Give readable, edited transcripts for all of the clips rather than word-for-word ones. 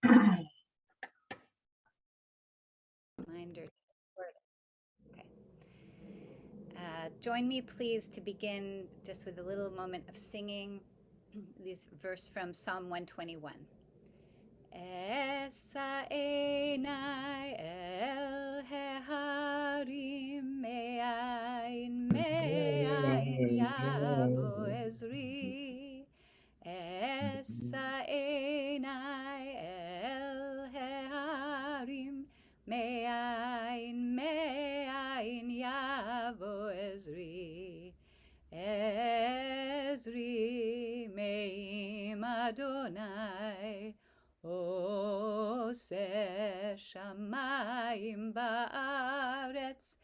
Reminder. Okay. Join me, please, to begin just with a little moment of singing this verse from Psalm 121. Esa einai el heharim me'ain yavo ezri. Esa einai el heharim me'ain yavo ezri. Ezri me'im Adonai. Ose shamayim ba'aretz,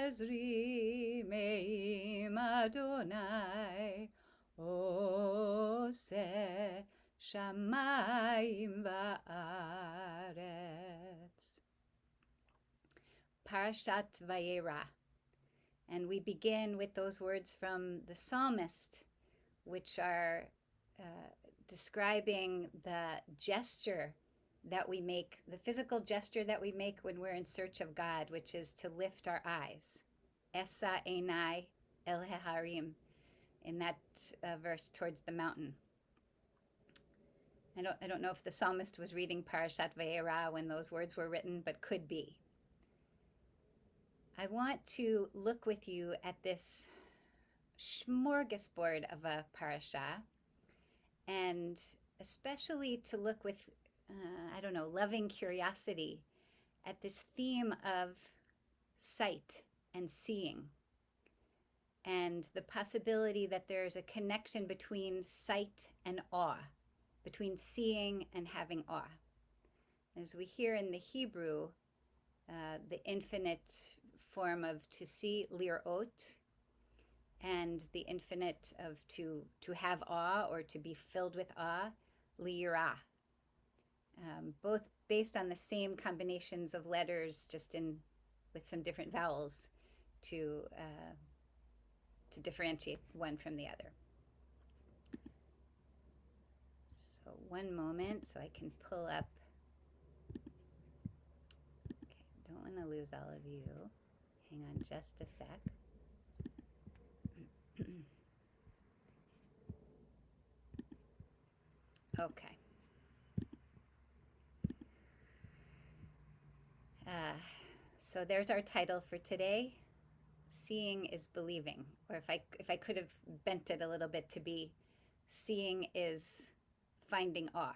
Ezri me'im Adonai. Ose shamayim ba'aretz. Parashat Vayera. And we begin with those words from the psalmist, which are describing the gesture that we make, the physical gesture that we make when we're in search of God, which is to lift our eyes. Esa einai el heharim, in that verse, towards the mountain. I don't know if the psalmist was reading Parashat Vayera when those words were written, but could be. I want to look with you at this smorgasbord of a parasha, and especially to look with, loving curiosity at this theme of sight and seeing, and the possibility that there's a connection between sight and awe, between seeing and having awe. As we hear in the Hebrew, the infinite form of to see, lirot, and the infinite of to have awe or to be filled with awe, lira. Both based on the same combinations of letters, just with some different vowels to differentiate one from the other. So one moment, so I can pull up. Okay, don't want to lose all of you. Hang on just a sec. Okay. So there's our title for today. Seeing is believing, or if I could have bent it a little bit to be, seeing is finding awe.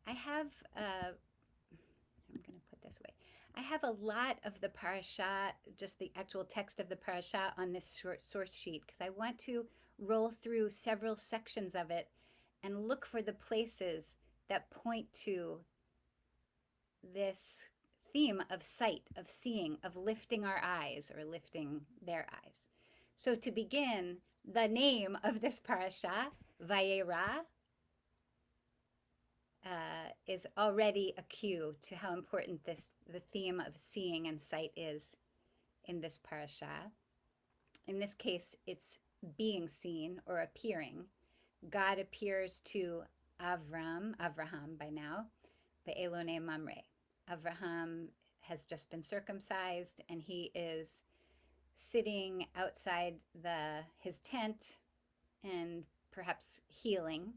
I have, I'm going to put this way. I have a lot of the parasha, just the actual text of the parasha on this short source sheet, because I want to roll through several sections of it and look for the places that point to this theme of sight, of seeing, of lifting our eyes or lifting their eyes. So to begin, the name of this parasha, Vayera, is already a cue to how important the theme of seeing and sight is in this parasha. In this case, it's being seen or appearing. God appears to Avraham by now, Be'elone Mamre. Avraham has just been circumcised, and he is sitting outside his tent and perhaps healing.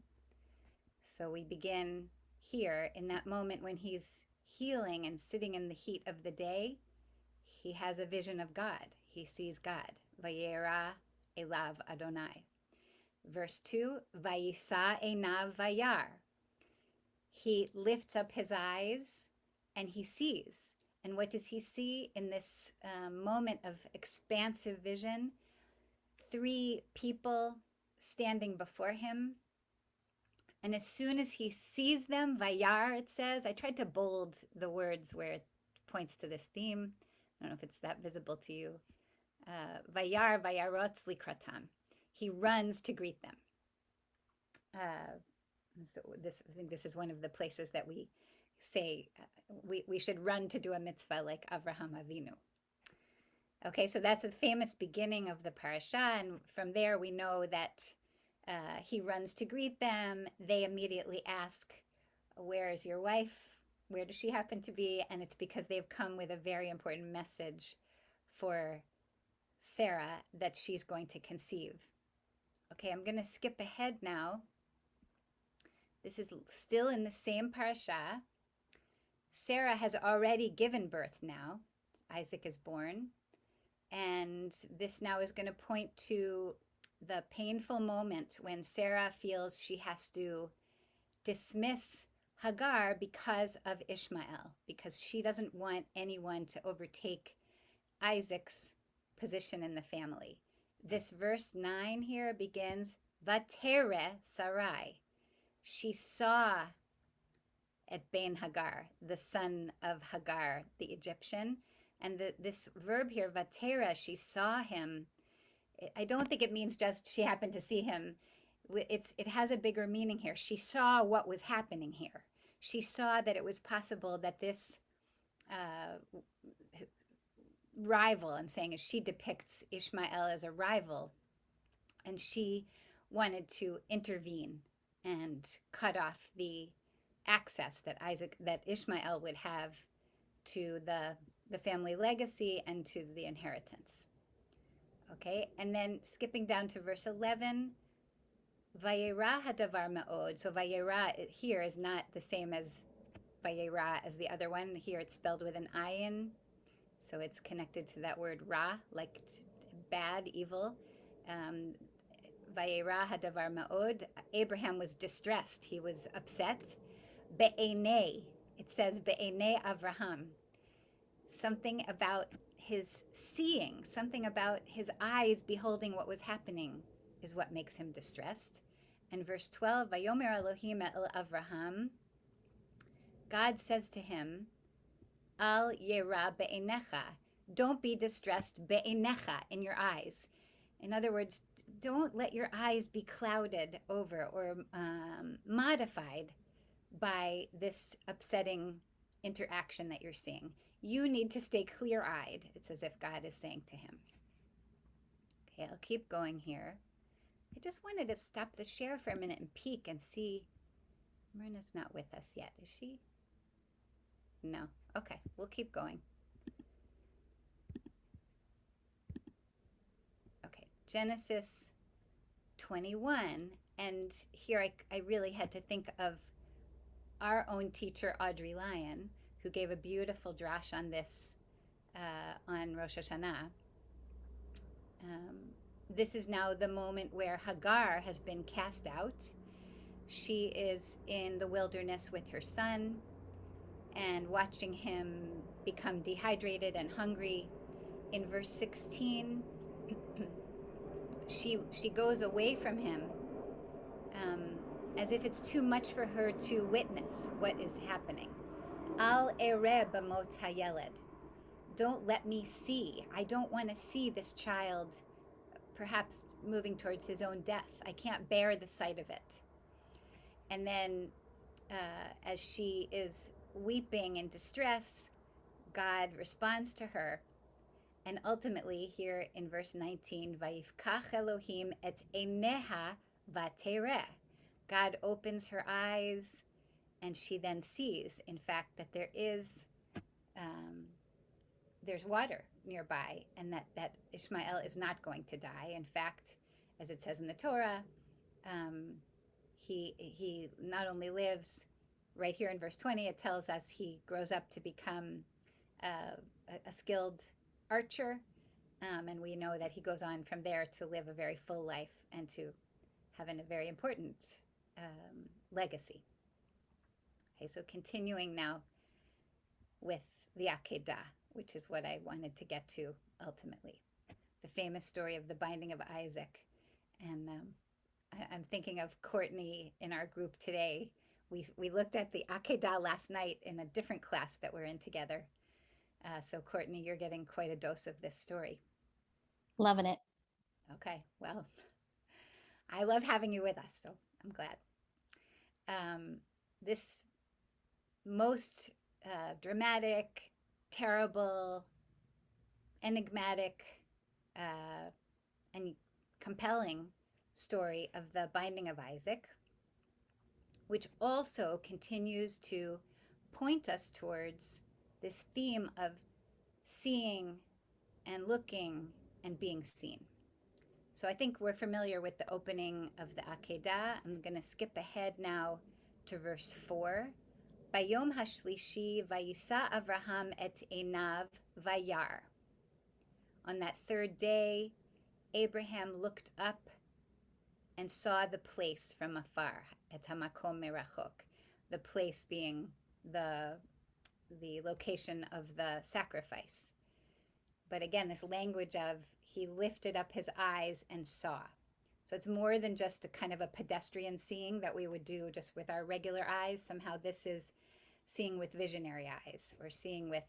So we begin here in that moment when he's healing and sitting in the heat of the day. He has a vision of God. He sees God. Vayera elav Adonai. Verse 2, Vayisa einav vayar. He lifts up his eyes and he sees. And what does he see in this moment of expansive vision? 3 people standing before him. And as soon as he sees them, vayar, it says, I tried to bold the words where it points to this theme. I don't know if it's that visible to you. Vayar, vayarotz likratam. He runs to greet them. So I think this is one of the places that we say we should run to do a mitzvah like Avraham Avinu. Okay, so that's the famous beginning of the parasha, and from there we know that He runs to greet them. They immediately ask, "Where is your wife? Where does she happen to be?" And it's because they've come with a very important message for Sarah that she's going to conceive. Okay, I'm going to skip ahead now. This is still in the same parasha. Sarah has already given birth now. Isaac is born. And this now is going to point to the painful moment when Sarah feels she has to dismiss Hagar because of Ishmael, because she doesn't want anyone to overtake Isaac's position in the family. This verse 9 here begins, Vatere Sarai. She saw at Ben Hagar, the son of Hagar, the Egyptian. And this verb here, Vatera, she saw him. I don't think it means just she happened to see him. It has a bigger meaning here. She saw what was happening here. She saw that it was possible that this rival, I'm saying, is she depicts Ishmael as a rival, and she wanted to intervene and cut off the access that Ishmael would have to the family legacy and to the inheritance. Okay, and then skipping down to verse 11, Vayera hadavar ma'od. So Vayera here is not the same as Vayera as the other one. Here it's spelled with an ayin, so it's connected to that word ra, like bad, evil. Vayera hadavar ma'od. Abraham was distressed. He was upset. Be'enei. It says Be'enei Avraham. Something about his seeing, something about his eyes beholding what was happening is what makes him distressed. And verse 12, Vayomer Elohim el Avraham, God says to him, Al yera be'enecha, don't be distressed be'enecha, in your eyes. In other words, don't let your eyes be clouded over or modified by this upsetting interaction that you're seeing. You need to stay clear-eyed. It's as if God is saying to him. Okay, I'll keep going here. I just wanted to stop the share for a minute and peek and see. Myrna's not with us yet, is she? No. Okay, we'll keep going. Okay, Genesis 21. And here I really had to think of our own teacher, Audrey Lyon, who gave a beautiful drash on this on Rosh Hashanah. This is now the moment where Hagar has been cast out. She is in the wilderness with her son and watching him become dehydrated and hungry. In verse 16, she goes away from him as if it's too much for her to witness what is happening. Al ereh b'mot hayeled. Don't let me see. I don't want to see this child perhaps moving towards his own death. I can't bear the sight of it. And then as she is weeping in distress, God responds to her. And ultimately, here in verse 19, Vayifkach Elohim et eineha vatereh. God opens her eyes, and she then sees, in fact, that there's water nearby, and that Ishmael is not going to die. In fact, as it says in the Torah, he not only lives, right here in verse 20, it tells us he grows up to become a skilled archer, and we know that he goes on from there to live a very full life and to have a very important legacy. Okay, so continuing now with the Akedah, which is what I wanted to get to ultimately. The famous story of the binding of Isaac. And I'm thinking of Courtney in our group today. We looked at the Akedah last night in a different class that we're in together. So Courtney, you're getting quite a dose of this story. Loving it. Okay, well, I love having you with us, so I'm glad. This most dramatic, terrible, enigmatic, and compelling story of the binding of Isaac, which also continues to point us towards this theme of seeing and looking and being seen. So I think we're familiar with the opening of the Akedah. I'm going to skip ahead now to verse 4. Bayom hashlishi vayisa Avraham et einav vayar. On that third day, Abraham looked up and saw the place from afar, et hamakom merachok, the place being the location of the sacrifice. But again, this language of he lifted up his eyes and saw. So it's more than just a kind of a pedestrian seeing that we would do just with our regular eyes. Somehow this is seeing with visionary eyes, or seeing with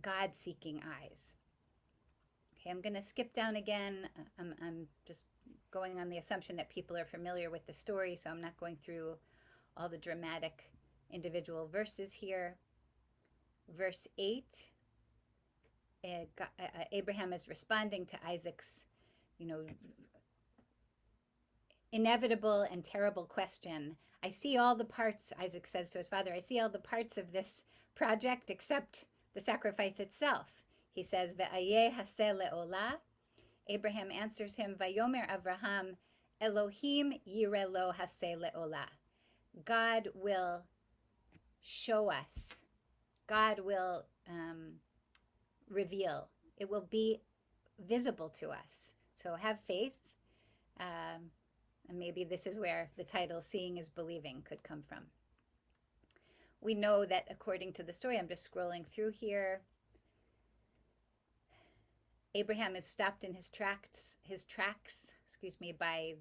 God-seeking eyes. Okay, I'm going to skip down again. I'm just going on the assumption that people are familiar with the story, so I'm not going through all the dramatic individual verses here. Verse 8, Abraham is responding to Isaac's, inevitable and terrible question. I see all the parts, Isaac says to his father, I see all the parts of this project except the sacrifice itself. He says, Ve'ayeh haseh le'olah. Abraham answers him, Vayomer Avraham, Elohim yireh lo haseh le'olah. God will show us. God will reveal. It will be visible to us. So have faith. And maybe this is where the title Seeing is Believing could come from. We know that according to the story, I'm just scrolling through here, Abraham is stopped in his tracks, by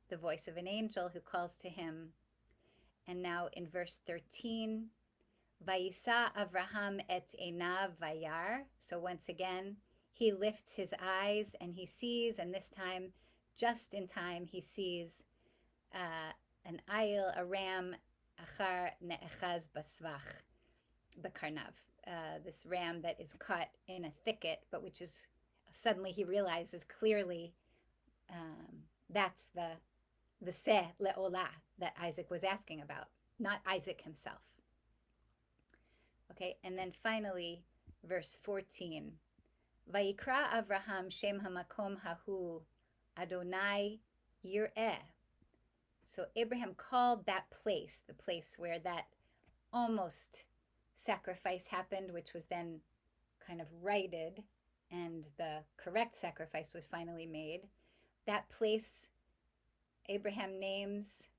the voice of an angel who calls to him. And now in verse 13, Vayisa Avraham et einav vayar. So once again, he lifts his eyes and he sees, and this time, just in time, he sees an ayil, a ram, achar ne'echaz basvach bekarnav. This ram that is caught in a thicket, but which is suddenly he realizes clearly that's the seh le'olah that Isaac was asking about, not Isaac himself. Okay, and then finally, verse 14. Vayikra Avraham shem hamakom hahu Adonai yireh. So Abraham called that place, the place where that almost sacrifice happened, which was then kind of righted, and the correct sacrifice was finally made. That place Abraham names,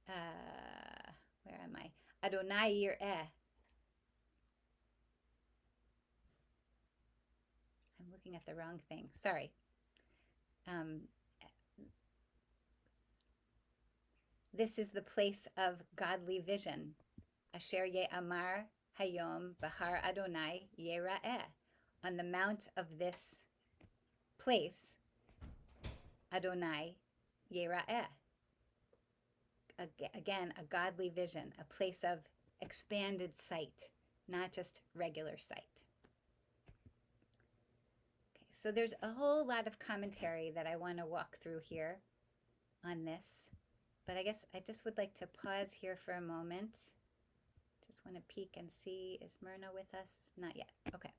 where am I? Adonai yireh. I'm looking at the wrong thing. Sorry. This is the place of godly vision. Asher ye'amar hayom bahar Adonai yera'eh. On the mount of this place, Adonai yera'eh. Again, a godly vision, a place of expanded sight, not just regular sight. Okay, so there's a whole lot of commentary that I want to walk through here on this, but I guess I just would like to pause here for a moment. Just want to peek and see, is Myrna with us? Not yet. Okay.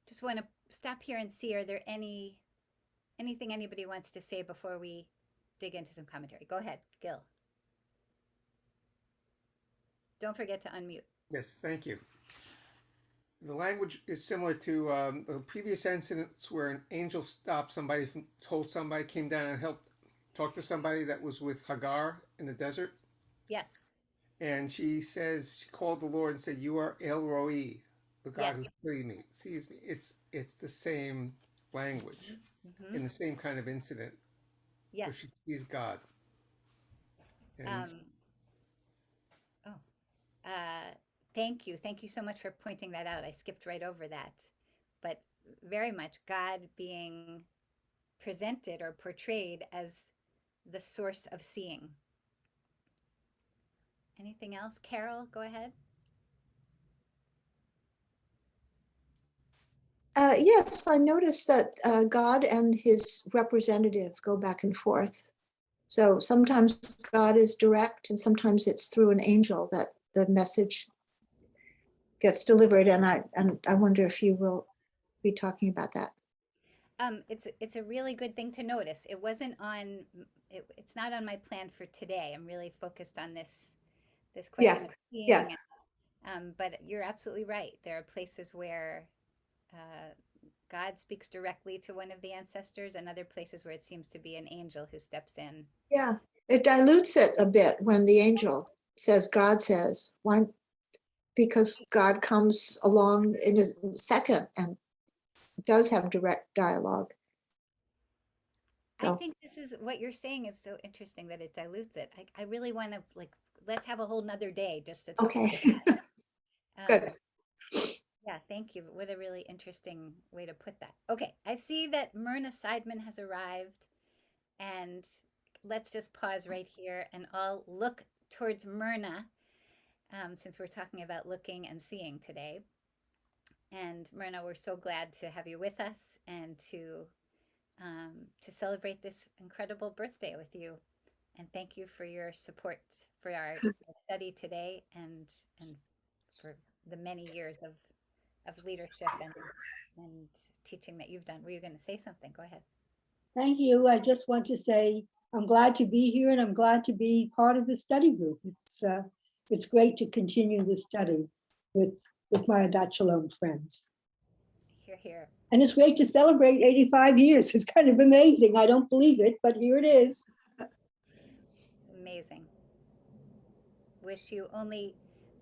Just want to stop here and see, are there anything anybody wants to say before we dig into some commentary? Go ahead, Gil. Don't forget to unmute. Yes, thank you. The language is similar to the previous incidents where an angel stopped somebody, told somebody, came down and helped talk to somebody that was with Hagar in the desert. Yes. And she says, she called the Lord and said, "You are El Roi, the God who sees me." It's the same language in the same kind of incident. Yes. Where she sees God. And thank you. Thank you so much for pointing that out. I skipped right over that. But very much God being presented or portrayed as the source of seeing. Anything else? Carol, go ahead. Yes, I noticed that God and his representative go back and forth. So sometimes God is direct, and sometimes it's through an angel that the message gets delivered. And I wonder if you will be talking about that. It's a really good thing to notice. It wasn't on. It's not on my plan for today. I'm really focused on this Yeah, question of yeah, seeing. But you're absolutely right. There are places where uh, God speaks directly to one of the ancestors, and other places where it seems to be an angel who steps in. yeah. It dilutes it a bit when the angel says, God says. Why? Because God comes along in a second and does have direct dialogue. I So, think this is what you're saying is so interesting that it dilutes it. I really want to like let's have a whole nother day just to talk okay, about good. it. Yeah, thank you. What a really interesting way to put that. Okay, I see that Myrna Seidman has arrived, and let's just pause right here and all look towards Myrna, since we're talking about looking and seeing today. And Myrna, we're so glad to have you with us and to celebrate this incredible birthday with you. And thank you for your support for our study today and for the many years of leadership and teaching that you've done. Were you going to say something? Go ahead. Thank you. I just want to say I'm glad to be here and I'm glad to be part of the study group. It's great to continue the study with my Adat Shalom friends. Here, here. And it's great to celebrate 85 years. It's kind of amazing. I don't believe it, but here it is. It's amazing. Wish you only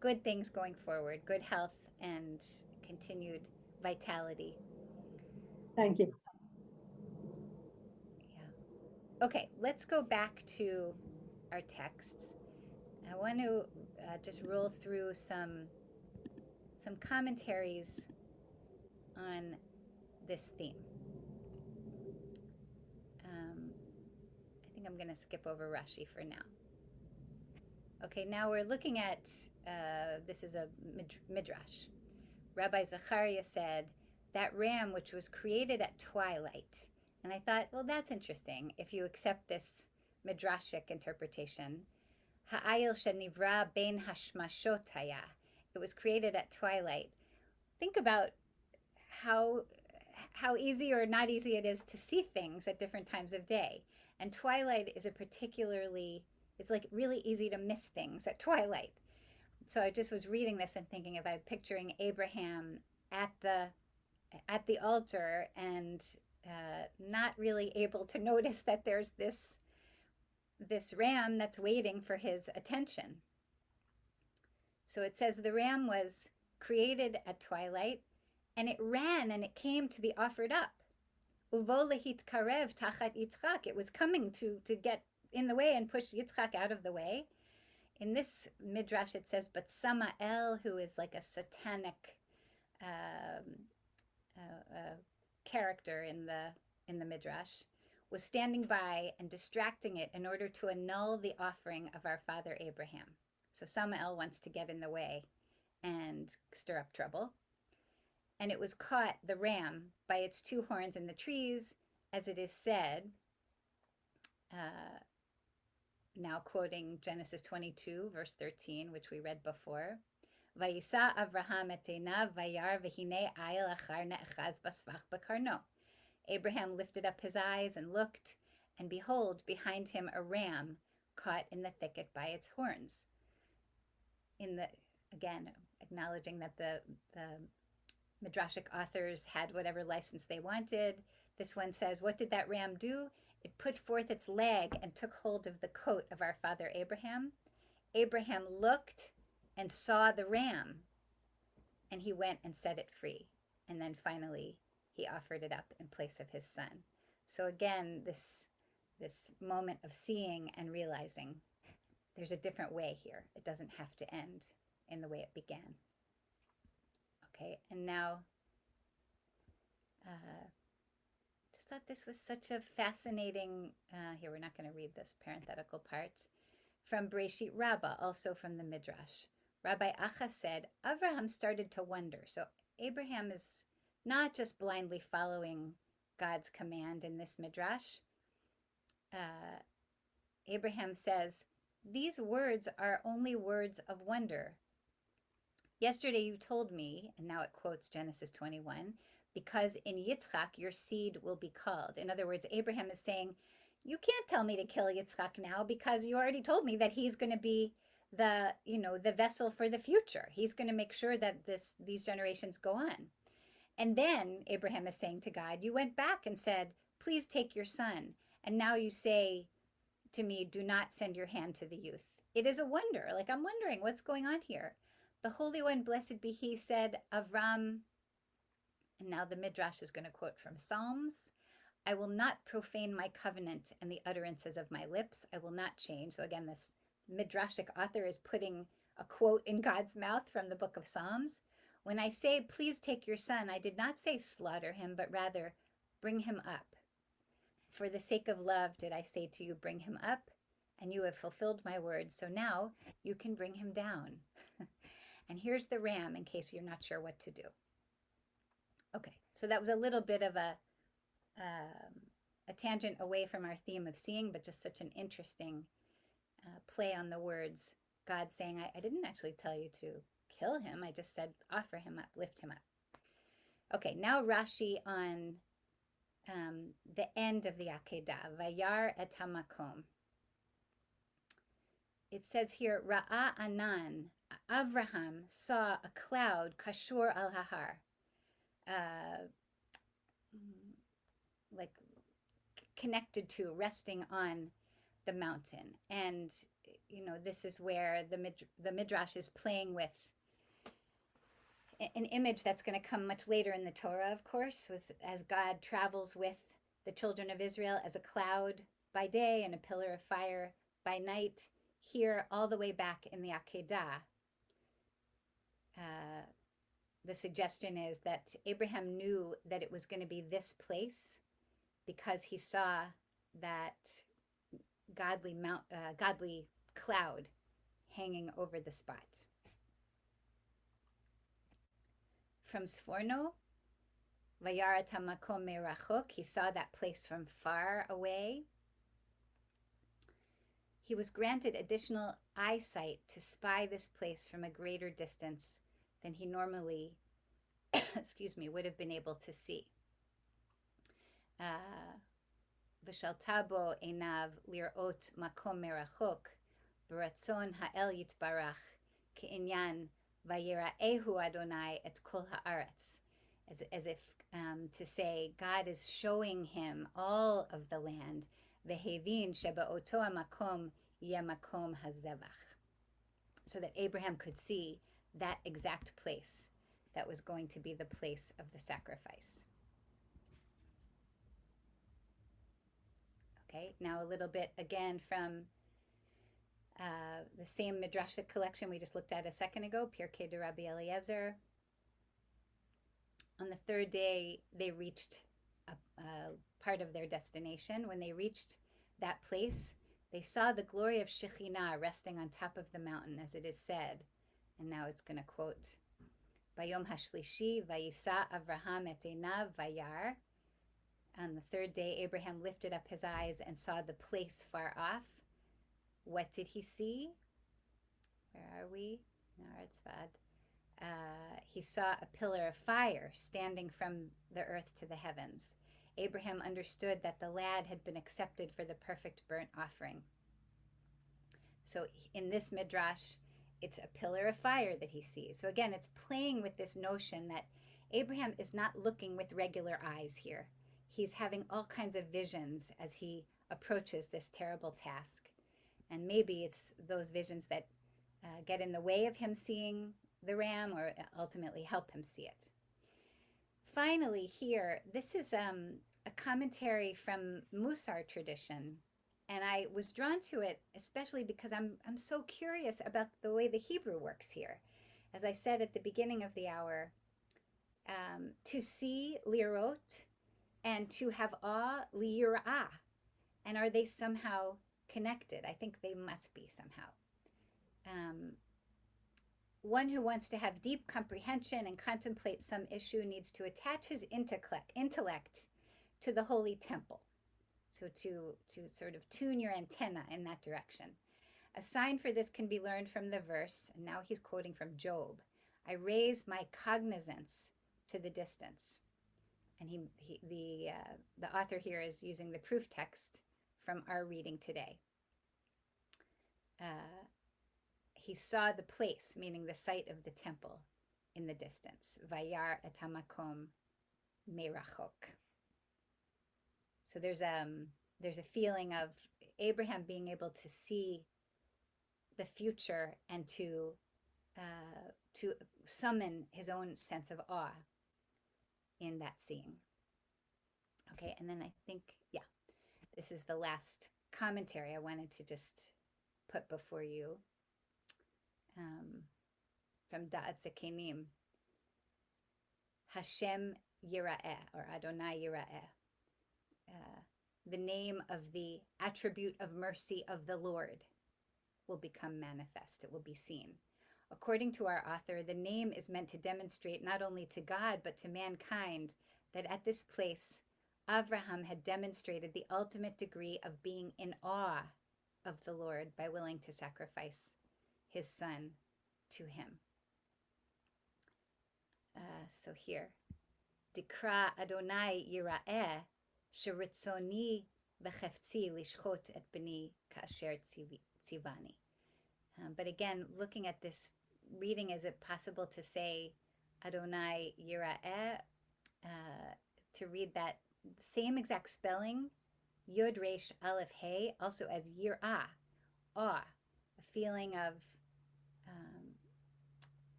good things going forward, good health and continued vitality. Thank you. Yeah. Okay, let's go back to our texts. I want to just roll through some commentaries on this theme. I think I'm going to skip over Rashi for now. Okay, now we're looking at this is a midrash. Rabbi Zachariah said that ram which was created at twilight, and I thought, well, that's interesting if you accept this midrashic interpretation. Ha'ayil shenivra ben hashmashot haya. It was created at twilight. Think about how easy or not easy it is to see things at different times of day. And twilight is it's like really easy to miss things at twilight. So I just was reading this and thinking about picturing Abraham at the altar and not really able to notice that there's this ram that's waiting for his attention. So it says the ram was created at twilight, and it ran and it came to be offered up. Uvo lehit karev tachat Yitzchak. It was coming to get in the way and push Yitzchak out of the way. In this midrash, it says, but Samael, who is like a satanic character in the midrash, was standing by and distracting it in order to annul the offering of our father Abraham. So Samael wants to get in the way and stir up trouble. And it was caught, the ram, by its two horns in the trees, as it is said, now quoting Genesis 22, verse 13, which we read before. Vayisa Avraham et einav vayar v'hinei ayil achar ne'echaz basvach b'karno. Abraham lifted up his eyes and looked, and behold, behind him a ram caught in the thicket by its horns. Again, acknowledging that the midrashic authors had whatever license they wanted. This one says, what did that ram do? It put forth its leg and took hold of the coat of our father Abraham. Abraham looked and saw the ram, and he went and set it free. And then finally, he offered it up in place of his son. So again, this moment of seeing and realizing there's a different way here. It doesn't have to end in the way it began. Okay, and now, just thought this was such a fascinating, here, we're not going to read this parenthetical part, from Breshit Rabbah, also from the Midrash. Rabbi Acha said, Avraham started to wonder. So Abraham is not just blindly following God's command in this midrash. Abraham says, these words are only words of wonder. Yesterday you told me, and now it quotes Genesis 21, because in Yitzchak your seed will be called. In other words, Abraham is saying, you can't tell me to kill Yitzchak now because you already told me that he's going to be the vessel for the future. He's going to make sure that these generations go on. And then Abraham is saying to God, you went back and said, please take your son. And now you say to me, do not send your hand to the youth. It is a wonder. Like, I'm wondering what's going on here. The Holy One, blessed be he, said, Avram, and now the Midrash is going to quote from Psalms, I will not profane my covenant and the utterances of my lips. I will not change. So again, this Midrashic author is putting a quote in God's mouth from the book of Psalms. When I say, please take your son, I did not say slaughter him, but rather bring him up. For the sake of love did I say to you, bring him up, and you have fulfilled my words. So now you can bring him down. And here's the ram in case you're not sure what to do. Okay, so that was a little bit of a tangent away from our theme of seeing, but just such an interesting play on the words. God saying, I didn't actually tell you to kill him. I just said, offer him up, lift him up. Okay, now Rashi on the end of the Akedah, Vayar et hamakom. It says here, Ra'a anan, Avraham saw a cloud, kashur al hahar, like connected to, resting on the mountain. And, this is where the Midrash is playing with an image that's going to come much later in the Torah, of course, as God travels with the children of Israel as a cloud by day and a pillar of fire by night. Here, all the way back in the Akedah, the suggestion is that Abraham knew that it was going to be this place because he saw that godly cloud hanging over the spot. From Sforno, Vayarat hamakom merachok, he saw that place from far away. He was granted additional eyesight to spy this place from a greater distance than he normally, would have been able to see. V'shaltabo einav lirot makom merachok, b'ratzon ha'el yitbarach, ke'inyan vayira'ehu Adonai et kol ha'aretz. As if to say, God is showing him all of the land, V'hevin sheba'oto hamakom yeh makom hazevach, so that Abraham could see that exact place that was going to be the place of the sacrifice. Okay, now a little bit again from the same Midrashic collection we just looked at a second ago, Pirkei de Rabbi Eliezer. On the third day, they reached a part of their destination. When they reached that place, they saw the glory of Shekhinah resting on top of the mountain, as it is said. And now it's going to quote, Bayom hashlishi vayisa Avraham et einav vayar. On the third day, Abraham lifted up his eyes and saw the place far off. What did he see? Where are we? Naratzvad. He saw a pillar of fire standing from the earth to the heavens. Abraham understood that the lad had been accepted for the perfect burnt offering. So in this midrash, it's a pillar of fire that he sees. So again, it's playing with this notion that Abraham is not looking with regular eyes here. He's having all kinds of visions as he approaches this terrible task. And maybe it's those visions that get in the way of him seeing the ram or ultimately help him see it. Finally here, this is a commentary from Musar tradition. And I was drawn to it especially because I'm so curious about the way the Hebrew works here. As I said at the beginning of the hour, to see, lirot, and to have awe, lira'ah. And are they somehow connected? I think they must be somehow. one who wants to have deep comprehension and contemplate some issue needs to attach his intellect to the holy temple. So to sort of tune your antenna in that direction. A sign for this can be learned from the verse, and now he's quoting from Job. I raise my cognizance to the distance. And the author here is using the proof text from our reading today. He saw the place, meaning the site of the temple, in the distance. Vayar et hamakom merachok. So there's a feeling of Abraham being able to see the future and to summon his own sense of awe in that seeing. Okay, and then I think, yeah, this is the last commentary I wanted to just put before you from Da'at Zekenim. Hashem Yira'eh, or Adonai Yira'eh. The name of the attribute of mercy of the Lord will become manifest. It will be seen. According to our author, the name is meant to demonstrate not only to God, but to mankind that at this place, Avraham had demonstrated the ultimate degree of being in awe of the Lord by willing to sacrifice his son to him. So here, Dikra Adonai Yira'eh, Sheritzoni v'chefzi lishchot et b'ni ka'asher tzivani. But again, looking at this reading, is it possible to say Adonai Yira'eh, to read that same exact spelling, Yod Resh Aleph Hey, also as Yir'ah, awe, a feeling of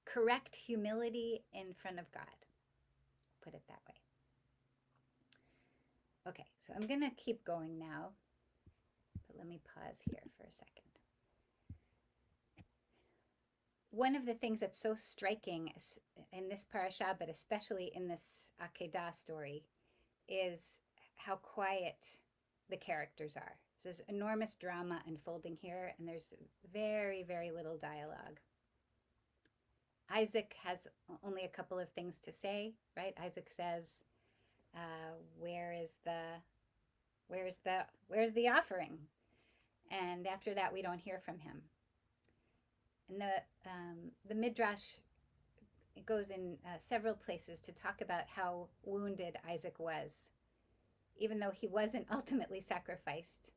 correct humility in front of God. Put it that way. Okay, so I'm going to keep going now, but let me pause here for a second. One of the things that's so striking in this parasha, but especially in this Akedah story, is how quiet the characters are. So there's enormous drama unfolding here, and there's very, very little dialogue. Isaac has only a couple of things to say, right? Isaac says, where's the offering? And after that, we don't hear from him. And the Midrash, it goes in several places to talk about how wounded Isaac was. Even though he wasn't ultimately sacrificed,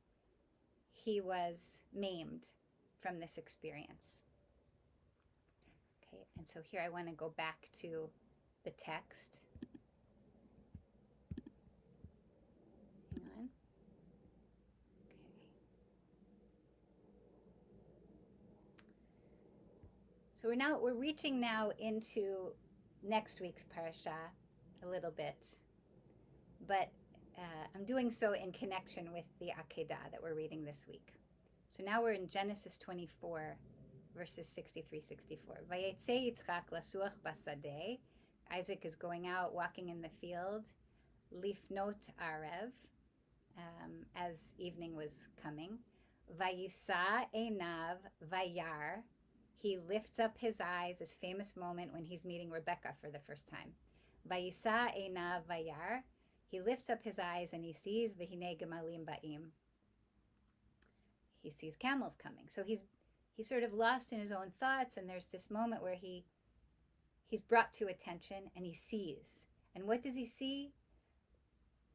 he was maimed from this experience. Okay, and so here I want to go back to the text. Hang on. Okay. So we're reaching now into next week's parasha a little bit, but I'm doing so in connection with the Akedah that we're reading this week. So now we're in Genesis 24, verses 63-64. Vayetze Yitzchak lasuach basadeh. Isaac is going out, walking in the field. Lifnot arev, as evening was coming. Vayisa einav vayar. He lifts up his eyes, this famous moment when he's meeting Rebecca for the first time. Vayisa einav vayar. He lifts up his eyes and he sees v'hinei gemalim ba'im. He sees camels coming. So he's sort of lost in his own thoughts, and there's this moment where he's brought to attention and he sees. And what does he see?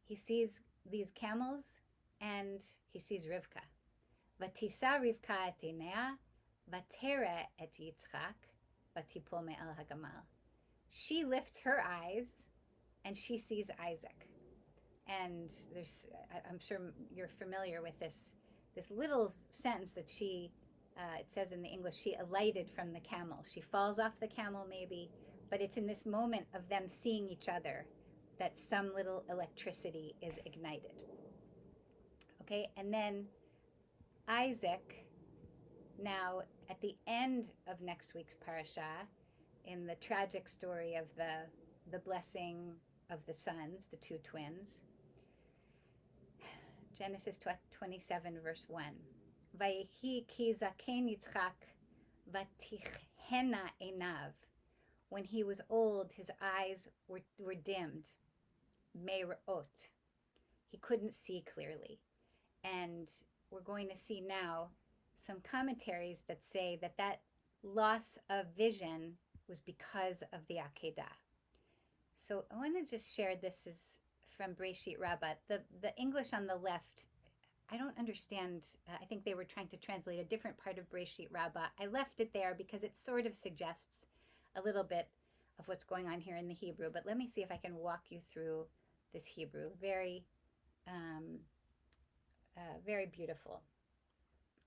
He sees these camels and he sees Rivka. Vatisa Rivka et einea, vatere et Yitzchak, vatipol me'al hagamal. She lifts her eyes and she sees Isaac. And I'm sure you're familiar with this little sentence that it says in the English, she alighted from the camel. She falls off the camel maybe, but it's in this moment of them seeing each other that some little electricity is ignited. Okay, and then Isaac, now at the end of next week's parasha, in the tragic story of the blessing of the sons, the two twins, Genesis 27, verse 1. Vayehi ki zaken Yitzchak vatichena einav. When he was old, his eyes were dimmed. Meirot. He couldn't see clearly. And we're going to see now some commentaries that say that that loss of vision was because of the Akedah. So I want to just share, this is from Breshit Rabbah. The English on the left, I don't understand. I think they were trying to translate a different part of Breshit Rabbah. I left it there because it sort of suggests a little bit of what's going on here in the Hebrew. But let me see if I can walk you through this Hebrew. Very, very beautiful.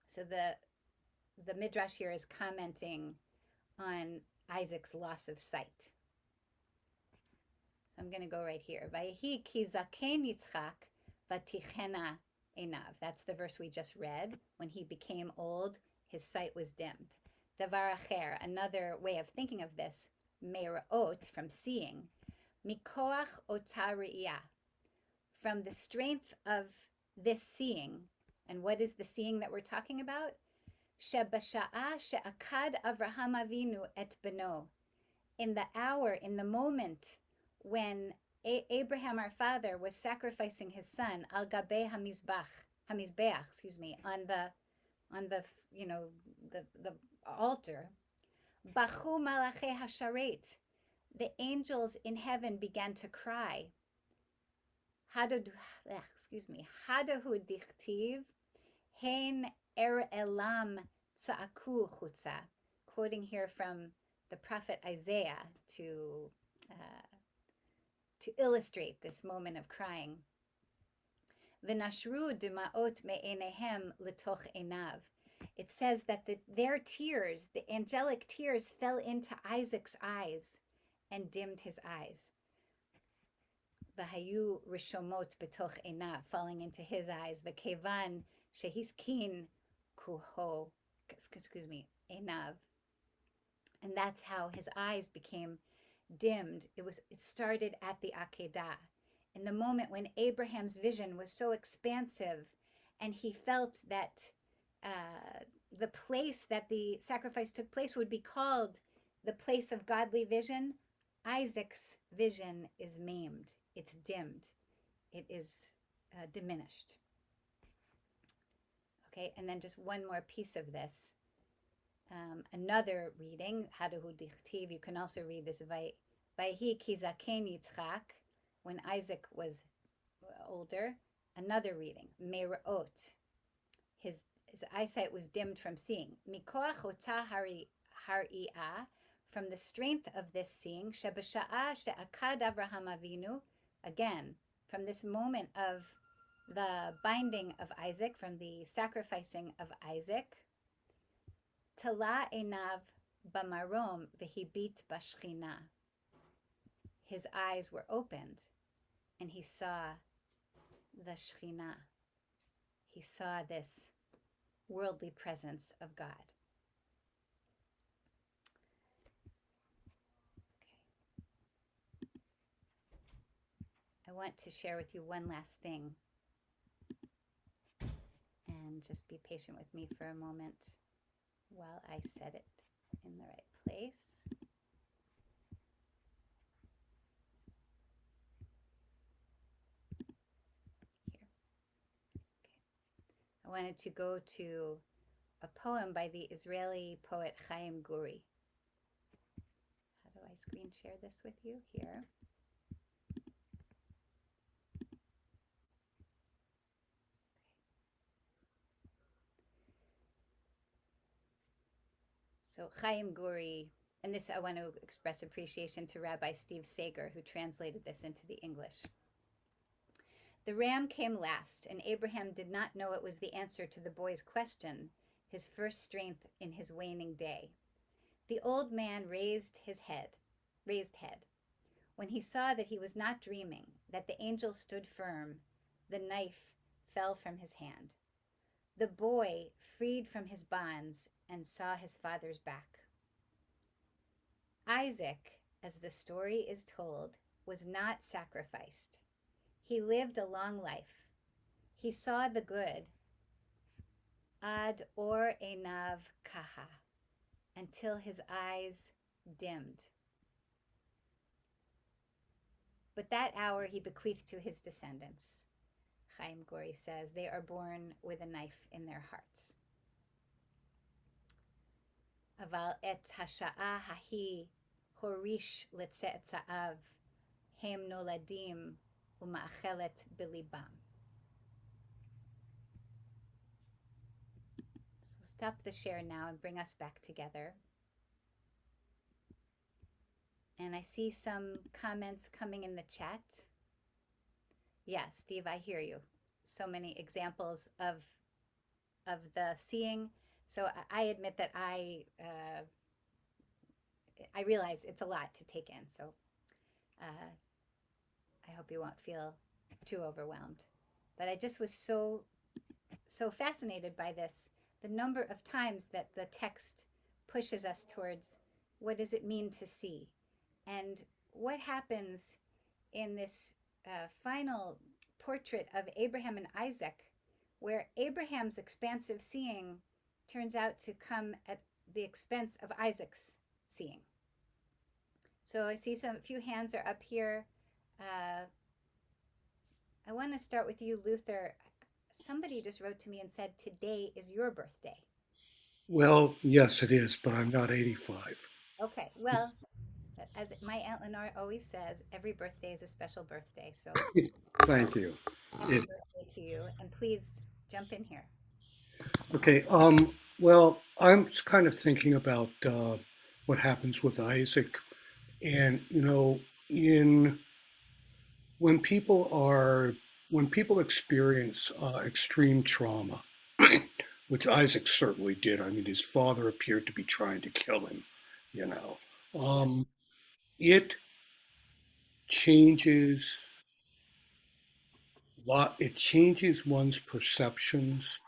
So the Midrash here is commenting on Isaac's loss of sight. So I'm going to go right here. Vayehi ki zaken Yitzchak vatichena einav. That's the verse we just read. When he became old, his sight was dimmed. Davar acher, another way of thinking of this, meirot, from seeing, mikoach ota re'iyah, from the strength of this seeing. And what is the seeing that we're talking about? Shebasha'a she'akad Avraham Avinu et beno. In the hour, in the moment when Abraham, our father, was sacrificing his son, al gabe hamizbeach, on the the altar, bachu malache hasharet, the angels in heaven began to cry. Hadahu dichtiv, hein elam tza'aku chutza, quoting here from the prophet Isaiah to illustrate this moment of crying. V'nashru d'ma'ot me'enehem l'toch einav. It says that their tears, the angelic tears, fell into Isaac's eyes and dimmed his eyes. V'hayu rishomot b'toch einav, falling into his eyes. V'kevan shehiskin kuho, einav. And that's how his eyes became dimmed. It started at the Akedah. In the moment when Abraham's vision was so expansive and he felt that the place that the sacrifice took place would be called the place of godly vision, Isaac's vision is maimed. It's dimmed. It is diminished. Okay, and then just one more piece of this. Another reading, Hadahu dichtiv, you can also read this, Vayehi ki zaken Yitzchak, when Isaac was older. Another reading, Meirot, his eyesight was dimmed from seeing. Mikoach ota har'iyah, from the strength of this seeing, Shebasha'a she'akad Avraham Avinu, again, from this moment of the binding of Isaac, from the sacrificing of Isaac, Tala einav bamarom v'hibit bashchina. His eyes were opened, and he saw the Shekhinah. He saw this worldly presence of God. Okay. I want to share with you one last thing, and just be patient with me for a moment while I set it in the right place. Here. Okay. I wanted to go to a poem by the Israeli poet Chaim Guri. How do I screen share this with you? Here. So Chaim Guri, and this I want to express appreciation to Rabbi Steve Sager, who translated this into the English. The ram came last, and Abraham did not know it was the answer to the boy's question, his first strength in his waning day. The old man raised head. When he saw that he was not dreaming, that the angel stood firm, the knife fell from his hand. The boy freed from his bonds and saw his father's back. Isaac, as the story is told, was not sacrificed. He lived a long life. He saw the good Ad or enav kaha, until his eyes dimmed. But that hour he bequeathed to his descendants. Chaim Gori says, they are born with a knife in their hearts. Aval et hasha'a hahi horish letze'etza'av hem noladim uma'achelet bilibam. So stop the share now and bring us back together. And I see some comments coming in the chat. Yeah, Steve, I hear you. So many examples of the seeing. So I admit that I realize it's a lot to take in. So I hope you won't feel too overwhelmed. But I just was so fascinated by this, the number of times that the text pushes us towards what does it mean to see, and what happens in this final portrait of Abraham and Isaac, where Abraham's expansive seeing turns out to come at the expense of Isaac's seeing. So I see a few hands are up here. I want to start with you, Luther. Somebody just wrote to me and said, today is your birthday. Well, yes, it is, but I'm not 85. Okay, well, as my Aunt Lenore always says, every birthday is a special birthday. So Thank you. happy birthday to you. And please jump in here. Okay, well, I'm kind of thinking about what happens with Isaac. And, when people experience extreme trauma, which Isaac certainly did. I mean, his father appeared to be trying to kill him, you know. It changes it changes one's perceptions,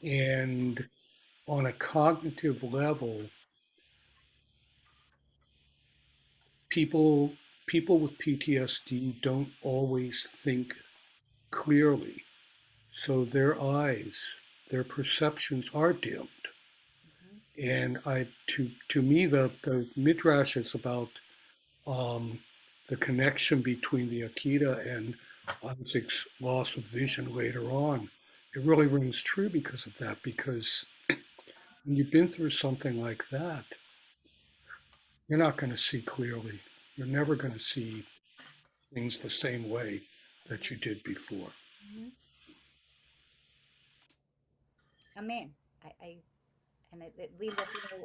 and on a cognitive level, people with PTSD don't always think clearly. So their perceptions are dimmed. And to me, the midrash is about the connection between the Akita and Isaac's loss of vision later on. It really rings true because of that. Because when you've been through something like that, you're not going to see clearly. You're never going to see things the same way that you did before. Amen. And it leaves us, I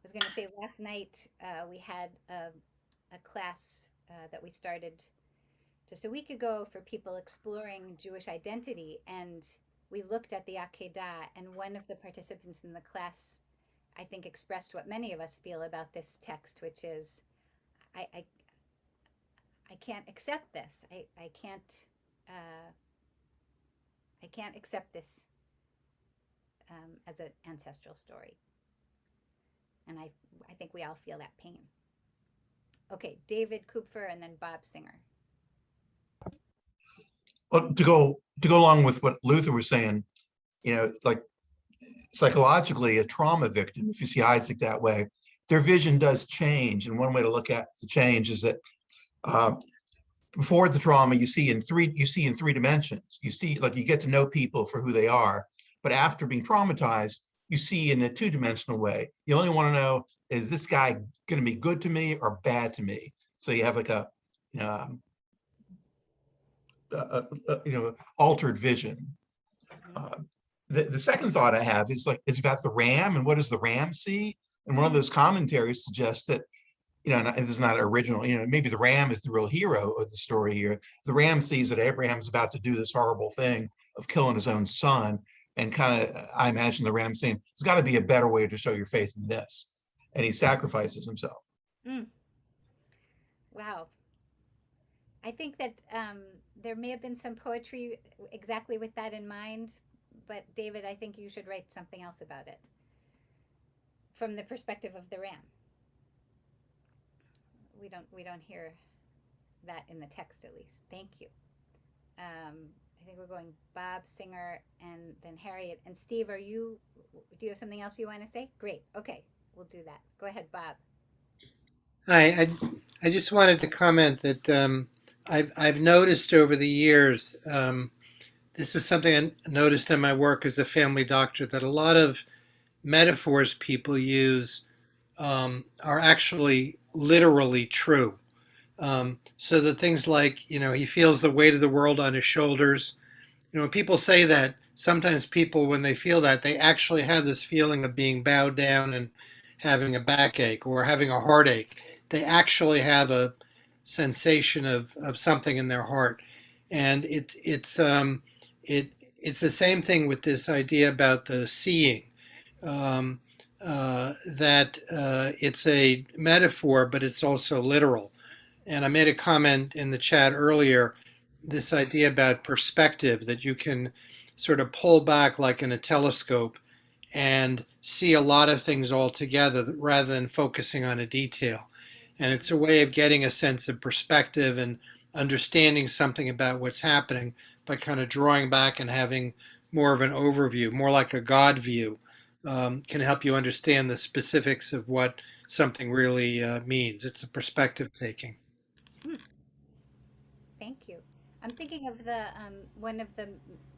was going to say last night we had a class that we started just a week ago for people exploring Jewish identity. And we looked at the Akedah, and one of the participants in the class, I think, expressed what many of us feel about this text, which is, I can't accept this. I can't accept this as an ancestral story. And I think we all feel that pain. Okay, David Kupfer and then Bob Singer. Well, to go along with what Luther was saying, like psychologically, a trauma victim, if you see Isaac that way, their vision does change. And one way to look at the change is that before the trauma, you see in three dimensions. You see, like, you get to know people for who they are, but after being traumatized, you see in a two-dimensional way. You only want to know, is this guy going to be good to me or bad to me? So you have like a altered vision. The second thought I have is it's about the ram and what does the ram see? And one of those commentaries suggests that, and this is not original, maybe the ram is the real hero of the story here. The ram sees that Abraham's about to do this horrible thing of killing his own son. And kind of, I imagine the ram saying, there's got to be a better way to show your faith than this. And he sacrifices himself. Wow. I think that there may have been some poetry exactly with that in mind, but David, I think you should write something else about it from the perspective of the ram. We don't hear that in the text, at least. Thank you. I think we're going Bob, Singer, and then Harriet. And Steve, do you have something else you want to say? Great. Okay, we'll do that. Go ahead, Bob. Hi, I just wanted to comment that I've noticed over the years, this was something I noticed in my work as a family doctor, that a lot of metaphors people use are actually literally true. So that things like, he feels the weight of the world on his shoulders. When people say that, sometimes people, when they feel that, they actually have this feeling of being bowed down and having a backache or having a heartache. They actually have a sensation of something in their heart. And it's the same thing with this idea about the seeing. Um, that it's a metaphor, but it's also literal. And I made a comment in the chat earlier, this idea about perspective, that you can sort of pull back like in a telescope and see a lot of things all together rather than focusing on a detail. And it's a way of getting a sense of perspective and understanding something about what's happening by kind of drawing back and having more of an overview, more like a God view, can help you understand the specifics of what something really means. It's a perspective taking. Thank you. I'm thinking of the one of the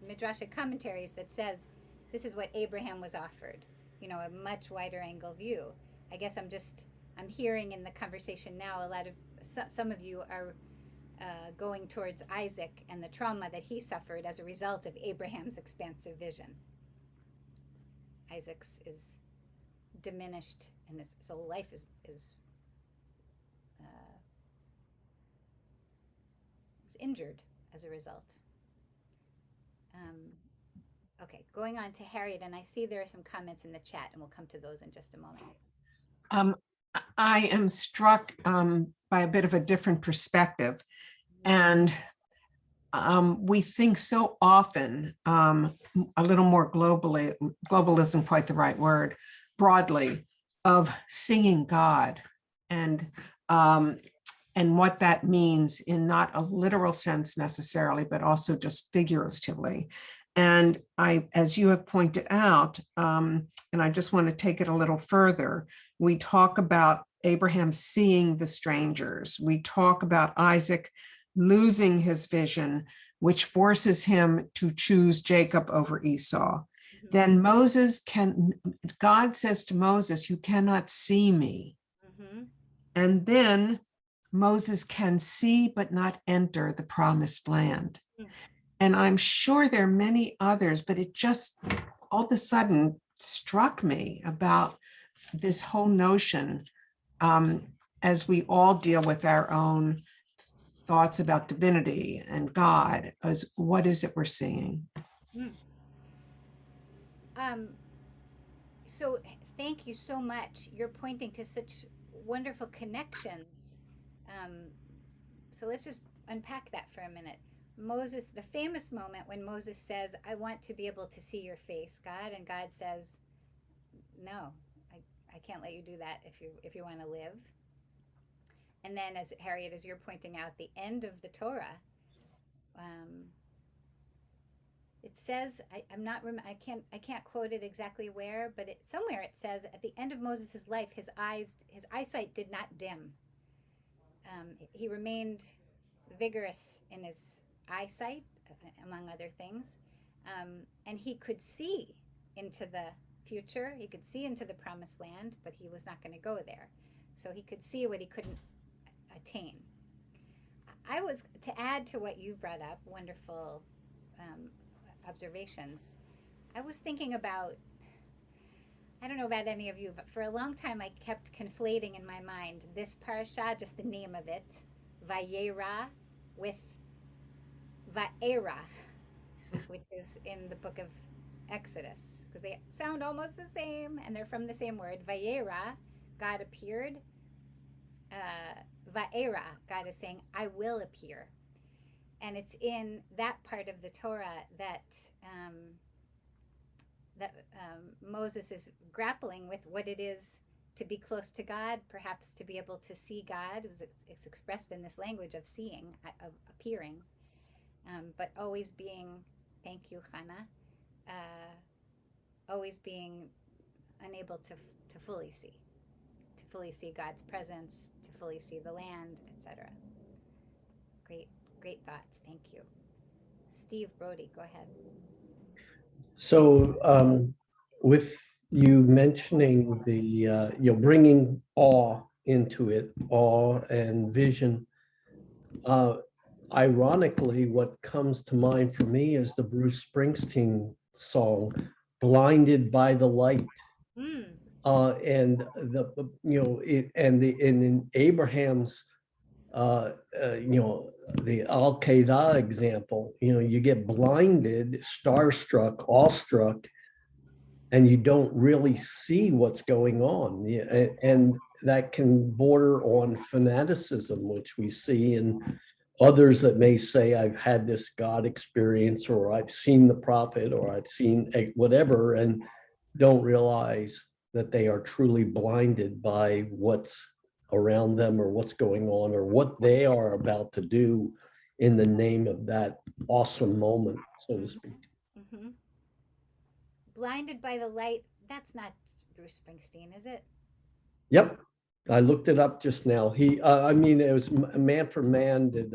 Midrashic commentaries that says this is what Abraham was offered, a much wider angle view. I guess I'm hearing in the conversation now a lot of some of you are going towards Isaac and the trauma that he suffered as a result of Abraham's expansive vision. Isaac's is diminished, and his soul life is injured as a result. Okay, going on to Harriet, and I see there are some comments in the chat, and we'll come to those in just a moment. Um, I am struck by a bit of a different perspective. And we think so often, a little more globally, global isn't quite the right word, broadly, of seeing God and what that means in not a literal sense necessarily, but also just figuratively. And as you have pointed out, and I just want to take it a little further, we talk about Abraham seeing the strangers. We talk about Isaac losing his vision, which forces him to choose Jacob over Esau. Then God says to Moses, you cannot see me. Mm-hmm. And then Moses can see but not enter the promised land. And I'm sure there are many others, but it just all of a sudden struck me about this whole notion, as we all deal with our own thoughts about divinity and God, as what is it we're seeing? So thank you so much. You're pointing to such wonderful connections. So let's just unpack that for a minute. Moses, the famous moment when Moses says, I want to be able to see your face, God, and God says, no, I can't let you do that if you want to live. And then, as Harriet, as you're pointing out, the end of the Torah, it says, I can't quote it exactly where, but somewhere it says at the end of Moses' life, his eyesight did not dim. He remained vigorous in his eyesight, among other things, and he could see into the future. He could see into the promised land, but he was not going to go there. So he could see what he couldn't attain. To add to what you brought up, wonderful observations, I was thinking about, I don't know about any of you, but for a long time I kept conflating in my mind this parasha, just the name of it, Vayera, with Va'era, which is in the book of Exodus, because they sound almost the same and they're from the same word. Vayera, God appeared. Va'era, God is saying, I will appear. And it's in that part of the Torah that Moses is grappling with what it is to be close to God, perhaps to be able to see God, as it's expressed in this language of seeing, of appearing. But always being, thank you, Hannah, always being unable to fully see God's presence, to fully see the land, etc. Great, great thoughts. Thank you. Steve Brody, go ahead. So with you mentioning the, bringing awe into it, awe and vision, ironically, what comes to mind for me is the Bruce Springsteen song, Blinded by the Light. Mm. And in Abraham's, the Al Qaeda example, you get blinded, starstruck, awestruck, and you don't really see what's going on. And that can border on fanaticism, which we see in others that may say, I've had this God experience, or I've seen the prophet, or I've seen whatever, and don't realize that they are truly blinded by what's around them, or what's going on, or what they are about to do in the name of that awesome moment, so to speak. Mm-hmm. Blinded by the Light, that's not Bruce Springsteen, is it? Yep, I looked it up just now. It was Manfred Mann did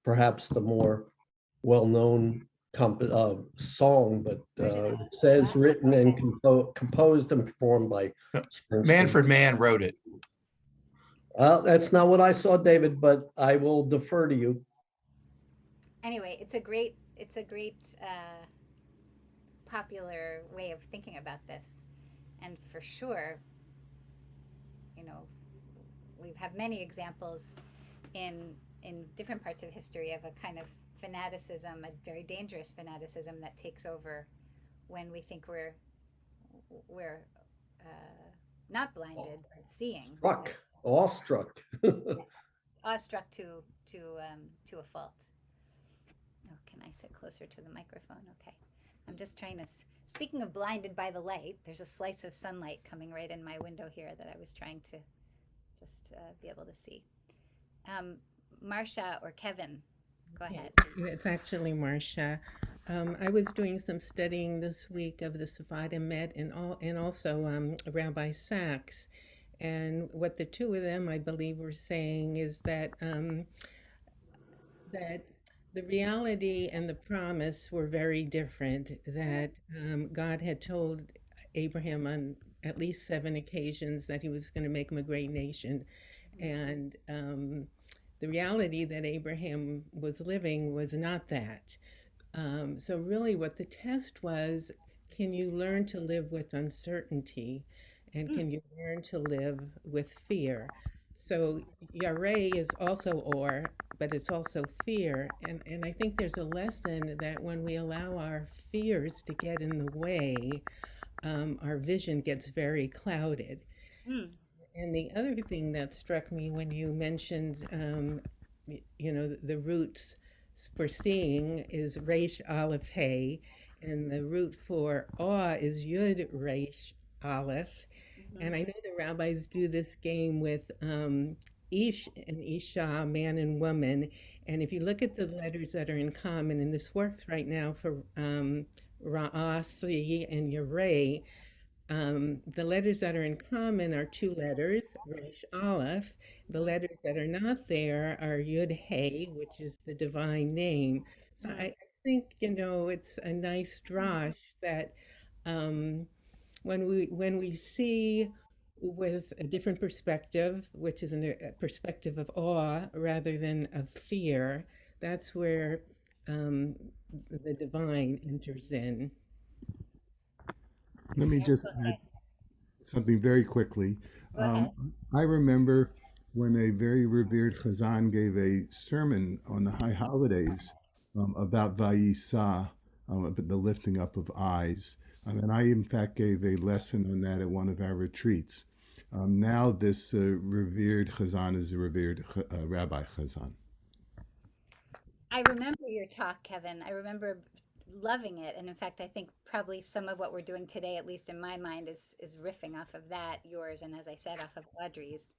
perhaps the more well-known song, but it says written and composed and performed by Springsteen. Manfred Mann wrote it. Well, that's not what I saw, David, but I will defer to you. Anyway, it's a great popular way of thinking about this, and for sure, we've had many examples in different parts of history of a kind of fanaticism, a very dangerous fanaticism that takes over when we think we're not blinded, but seeing. Awestruck. Yes. Awestruck to a fault. Oh, can I sit closer to the microphone? Okay. I'm just trying to, speaking of blinded by the light, there's a slice of sunlight coming right in my window here that I was trying to just be able to see. Marcia or Kevin, go ahead. It's actually Marcia. I was doing some studying this week of the Sephardim Met and also Rabbi Sachs. And what the two of them, I believe, were saying is that that the reality and the promise were very different, that God had told Abraham on at least 7 occasions that he was going to make him a great nation. And the reality that Abraham was living was not that. So really what the test was, can you learn to live with uncertainty? And can you learn to live with fear? So Yareh is also or, but it's also fear. And I think there's a lesson that when we allow our fears to get in the way, our vision gets very clouded. And the other thing that struck me when you mentioned, the roots for seeing is Resh Aleph Hey, and the root for awe is Yud Resh Aleph. And I know the rabbis do this game with Ish and Isha, man and woman. And if you look at the letters that are in common, and this works right now for Ra'asi and Yareh, the letters that are in common are 2 letters, Resh Aleph. The letters that are not there are Yud Hey, which is the divine name. So I think, it's a nice drash that when we see with a different perspective, which is a perspective of awe rather than of fear, that's where the divine enters in. Let me just add something very quickly. I remember when a very revered Chazan gave a sermon on the high holidays about Vayisa, about the lifting up of eyes. And I, in fact, gave a lesson on that at one of our retreats. Now this revered Chazan is a revered Rabbi Chazan. I remember your talk, Kevin. I remember loving it. And in fact, I think probably some of what we're doing today, at least in my mind, is riffing off of that, yours, and as I said, off of Audrey's.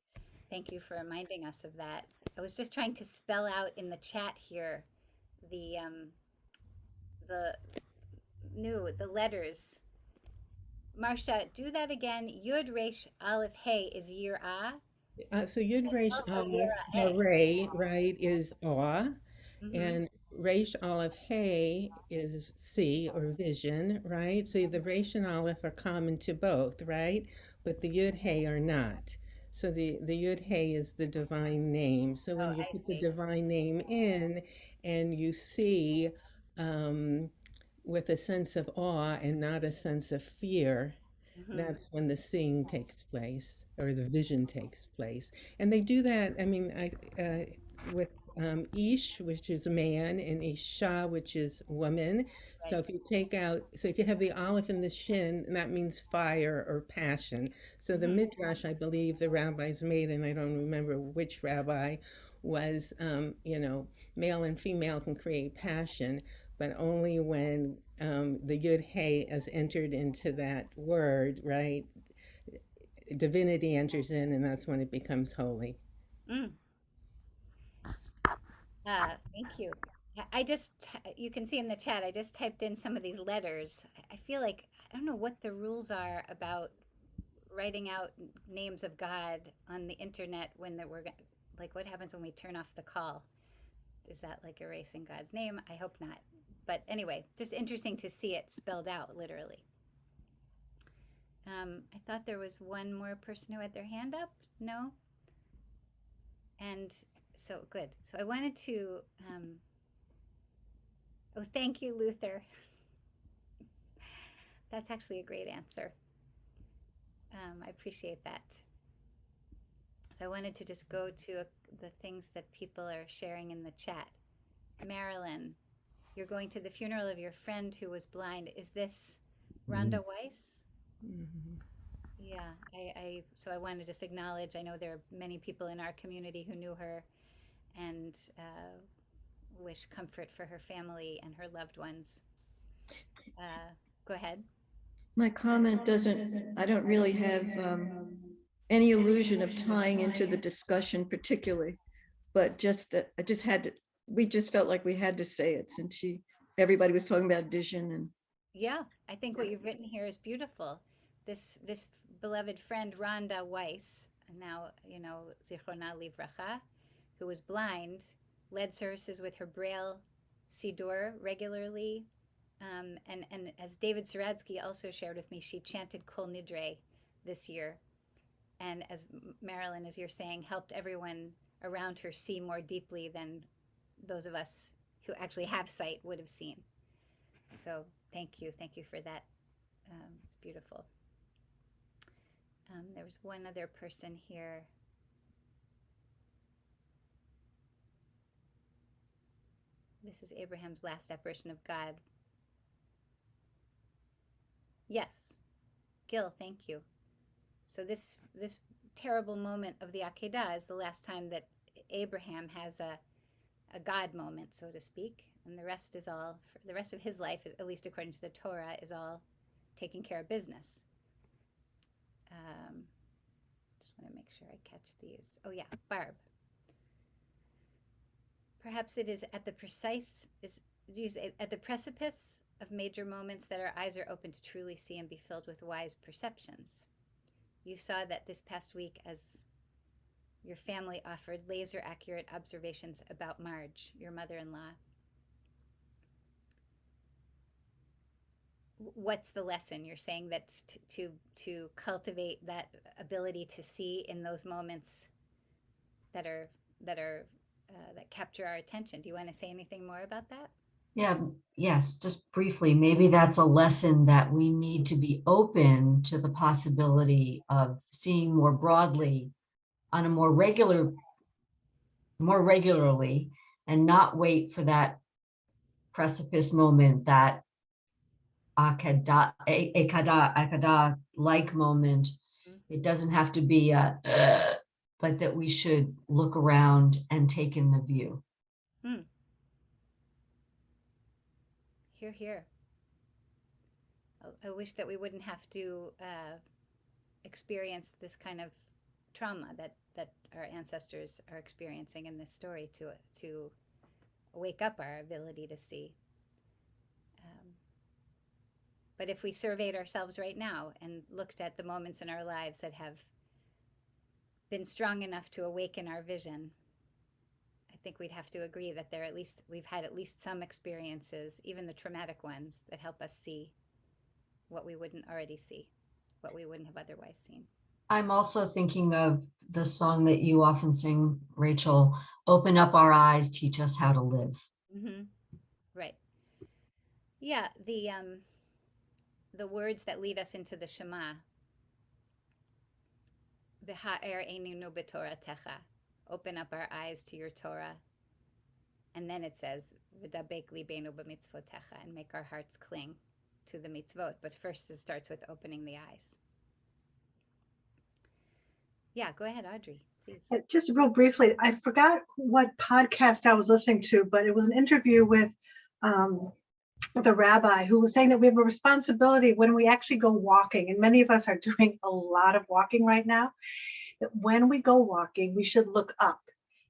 Thank you for reminding us of that. I was just trying to spell out in the chat here the the the letters. Marsha, do that again. Yud Resh Aleph Hey is Yir Ah. So Yud Resh Also Aleph Yira Hare, right, is awe, Mm-hmm. and Resh Aleph Hey is see or vision, right? So the Resh and Aleph are common to both, right? But the Yud Hey are not. So the Yud Hey is the divine name. So Oh, when you I put the see. divine name in and you see um, with a sense of awe and not a sense of fear, Mm-hmm. that's when the seeing takes place or the vision takes place. And they do that, I mean, with Ish, which is man, and Isha, which is woman. So Right. if you take out, so if you have the aleph in the shin, that means fire or passion. So the Mm-hmm. midrash, I believe the rabbis made, and I don't remember which rabbi, was, male and female can create passion, but only when the Yud Hey has entered into that word, right? Divinity enters in, and that's when it becomes holy. Mm. Thank you. You can see in the chat, I just typed in some of these letters. I feel like, I don't know what the rules are about writing out names of God on the internet when we're, like, what happens when we turn off the call? Is that like erasing God's name? I hope not. But anyway, just interesting to see it spelled out literally. I thought there was one more person who had their hand up. No? And so good. So I wanted to, oh, thank you, Luther. That's actually a great answer. I appreciate that. So I wanted to just go to the things that people are sharing in the chat. Marilyn, you're going to the funeral of your friend who was blind. Is this Rhonda Weiss? Mhm. Yeah, so I want to just acknowledge, I know there are many people in our community who knew her, and wish comfort for her family and her loved ones. Go ahead. My comment doesn't, I don't really have any illusion of tying into the discussion particularly, but just that I just had to, we just felt like we had to say it since everybody was talking about vision and Yeah, I think what you've written here is beautiful. This beloved friend Rhonda Weiss, now Zichrona Livracha, who was blind, led services with her Braille Siddur regularly, and as David Saradsky also shared with me, she chanted Kol Nidre this year, and as Marilyn, as you're saying, helped everyone around her see more deeply than those of us who actually have sight would have seen. So thank you for that. It's beautiful. There was one other person here. This is Abraham's last apparition of God. Yes, Gil, thank you. So this terrible moment of the Akedah is the last time that Abraham has a God moment, so to speak, and the rest of his life, at least according to the Torah, is all taking care of business. Just want to make sure I catch these. Oh yeah, Barb. Perhaps it is at the precipice of major moments that our eyes are open to truly see and be filled with wise perceptions. You saw that this past week as your family offered laser accurate observations about Marge, your mother-in-law. What's the lesson? You're saying that to cultivate that ability to see in those moments that capture our attention. Do you want to say anything more about that? Yeah, yes, just briefly, maybe that's a lesson that we need to be open to the possibility of seeing more broadly on a more regularly, and not wait for that precipice moment, that akada like moment. It doesn't have to be but that we should look around and take in the view. Hear, hear. I wish that we wouldn't have to experience this kind of trauma that our ancestors are experiencing in this story to wake up our ability to see. But if we surveyed ourselves right now and looked at the moments in our lives that have been strong enough to awaken our vision, I think we'd have to agree that we've had at least some experiences, even the traumatic ones, that help us see what we wouldn't already see, what we wouldn't have otherwise seen. I'm also thinking of the song that you often sing, Rachel, "Open up our eyes, teach us how to live." Mm-hmm. Right. Yeah, the words that lead us into the Shema, B'ha'er eininu b'toratecha, open up our eyes to your Torah. And then it says, V'dabek libeinu b'mitzvotecha, and make our hearts cling to the mitzvot. But first it starts with opening the eyes. Yeah, go ahead, Audrey, please. Just real briefly, I forgot what podcast I was listening to, but it was an interview with a rabbi who was saying that we have a responsibility when we actually go walking, and many of us are doing a lot of walking right now, that when we go walking, we should look up.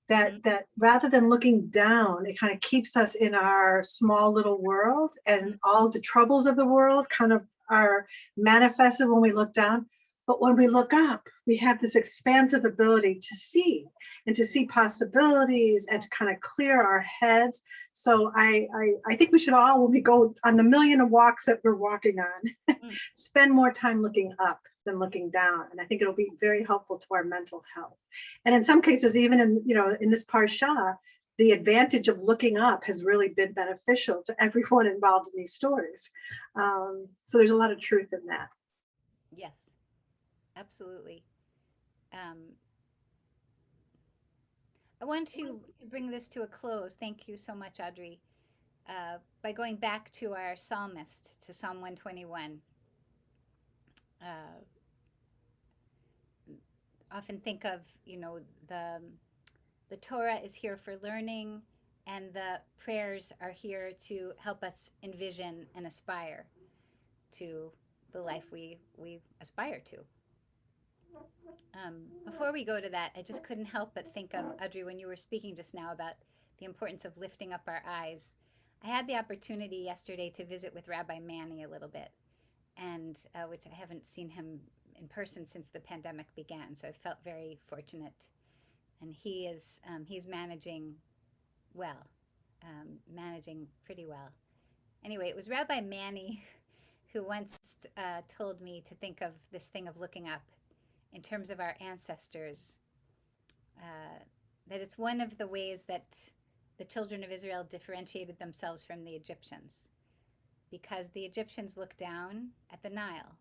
That rather than looking down, it kind of keeps us in our small little world, and all the troubles of the world kind of are manifested when we look down. But when we look up, we have this expansive ability to see and to see possibilities and to kind of clear our heads. So I think we should all, when we go on the million of walks that we're walking on, spend more time looking up than looking down. And I think it'll be very helpful to our mental health. And in some cases, even in this Parsha, the advantage of looking up has really been beneficial to everyone involved in these stories. So there's a lot of truth in that. Yes, absolutely. I want to bring this to a close. Thank you so much, Audrey. By going back to our psalmist, to Psalm 121. Often think of, the Torah is here for learning, and the prayers are here to help us envision and aspire to the life we aspire to. Before we go to that, I just couldn't help but think of, Audrey, when you were speaking just now about the importance of lifting up our eyes. I had the opportunity yesterday to visit with Rabbi Manny a little bit, and which I haven't seen him in person since the pandemic began, so I felt very fortunate. And he's managing well, managing pretty well. Anyway, it was Rabbi Manny who once told me to think of this thing of looking up in terms of our ancestors, that it's one of the ways that the children of Israel differentiated themselves from the Egyptians, because the Egyptians look down at the Nile.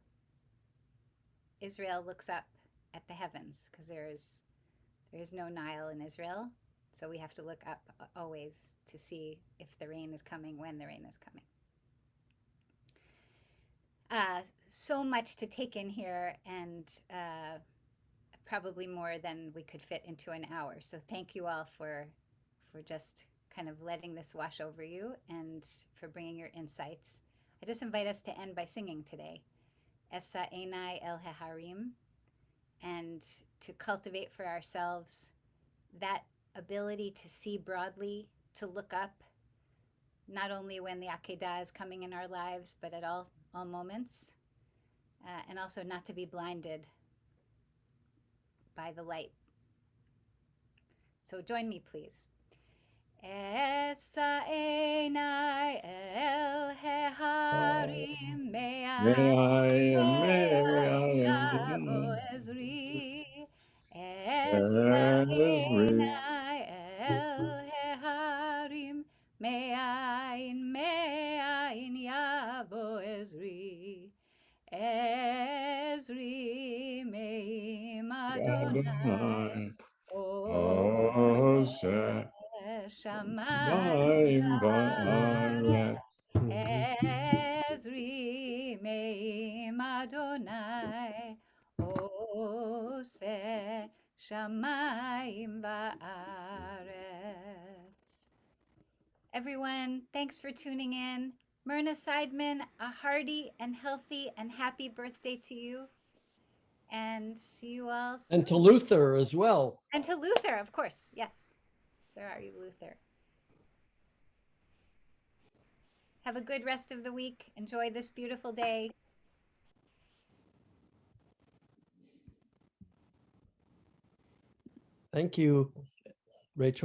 Israel looks up at the heavens, because there is no Nile in Israel, so we have to look up always to see if the rain is coming, when the rain is coming. So much to take in here, and probably more than we could fit into an hour. So thank you all for just kind of letting this wash over you and for bringing your insights. I just invite us to end by singing today, Esa Einai El Heharim, and to cultivate for ourselves that ability to see broadly, to look up, not only when the Akedah is coming in our lives, but at all moments, and also not to be blinded by the light. So join me, please. Esa einai el heharim me'ayin yavo ezri. Esa einai el heharim me'ayin yavo ezri. Ezri me'im Adonai. Ose Shamayim va'aretz. Ezri me'im Adonai. Ose Shamayim va'aretz. Everyone, thanks for tuning in. Myrna Seidman, a hearty and healthy and happy birthday to you. And see you all soon. And to Luther as well. And to Luther, of course. Yes. Where are you, Luther? Have a good rest of the week. Enjoy this beautiful day. Thank you, Rachel.